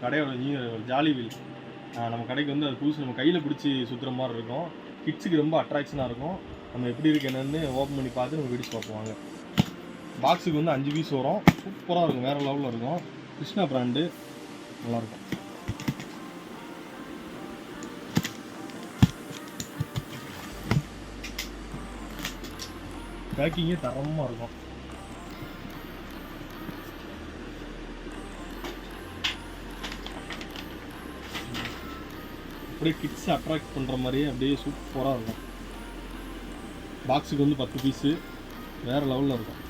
கடையோட jolly wheel. நம்ம கடைக்கு வந்து அது புதுசு, நம்ம கையில் பிடிச்சி சுற்றுற மாதிரி இருக்கும். கிட்ஸுக்கு ரொம்ப அட்ராக்ஷனாக இருக்கும். நம்ம எப்படி இருக்கு என்னென்னு ஓப்பன் பண்ணி பார்த்து நம்ம பிடிச்சி பார்ப்போம். பாக்ஸுக்கு வந்து 5 பீஸ் வரும். சூப்பராக இருக்கும், வேறு லெவலில் இருக்கும். கிருஷ்ணா பிராண்டு, நல்லாயிருக்கும். பேக்கிங்கே தரமாக இருக்கும். அப்படியே கிட்ஸ் அட்ராக்ட் பண்ணுற மாதிரியே அப்படியே சூப்பராக இருக்கும். பாக்ஸுக்கு வந்து 10 பீஸு, வேறு லெவலில் இருக்கும்.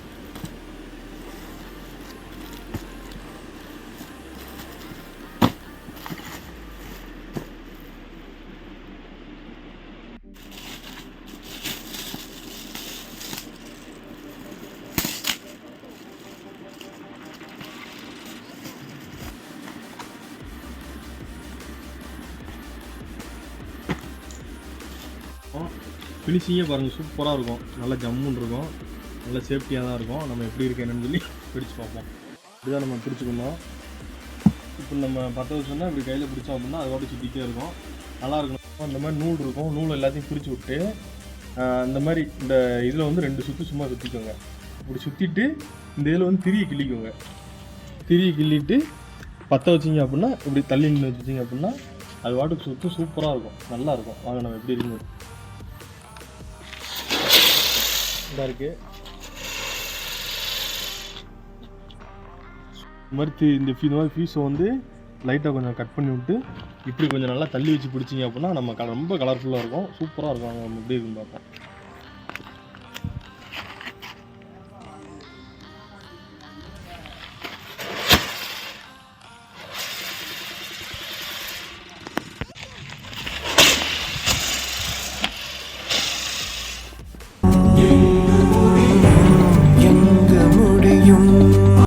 ஃபினிஷிங்கே பாருங்கள், சூப்பராக இருக்கும். நல்லா ஜம்முன்னு இருக்கும், நல்ல சேஃப்டியாக தான் இருக்கும். நம்ம எப்படி இருக்கு என்னன்னு சொல்லி பிடிச்சி பார்ப்போம். இப்படிதான் நம்ம பிடிச்சிக்கணும். இப்போ நம்ம 10 வருஷம்னா இப்படி கையில் பிடிச்சோம் அப்படின்னா அது வாட்டி சுற்றிட்டே இருக்கும், நல்லா இருக்கும். இந்த மாதிரி நூல் இருக்கும், நூல் எல்லாத்தையும் பிரித்து விட்டு இந்த மாதிரி இந்த இதில் வந்து 2 சுற்று சும்மா சுற்றிக்கோங்க. இப்படி சுற்றிட்டு இந்த இதில் வந்து திரியை கிள்ளிக்கோங்க. திரியை கிள்ளிட்டு 10 வச்சிங்க அப்படின்னா இப்படி தள்ளி நின்று வச்சிங்க அப்படின்னா அது வாட்டுக்கு சுற்று சூப்பராக இருக்கும், நல்லாயிருக்கும். வாங்க நம்ம எப்படி இருக்குங்க. இதாக இருக்குது. இந்த மாதிரி ஃபீஸை வந்து லைட்டாக கொஞ்சம் கட் பண்ணி விட்டு இப்படி கொஞ்சம் நல்லா தள்ளி வச்சு பிடிச்சிங்க அப்படின்னா நம்ம ரொம்ப கலர்ஃபுல்லாக இருக்கும், சூப்பராக இருக்கும். நம்ம எப்படி இருக்குன்னு பார்ப்போம்.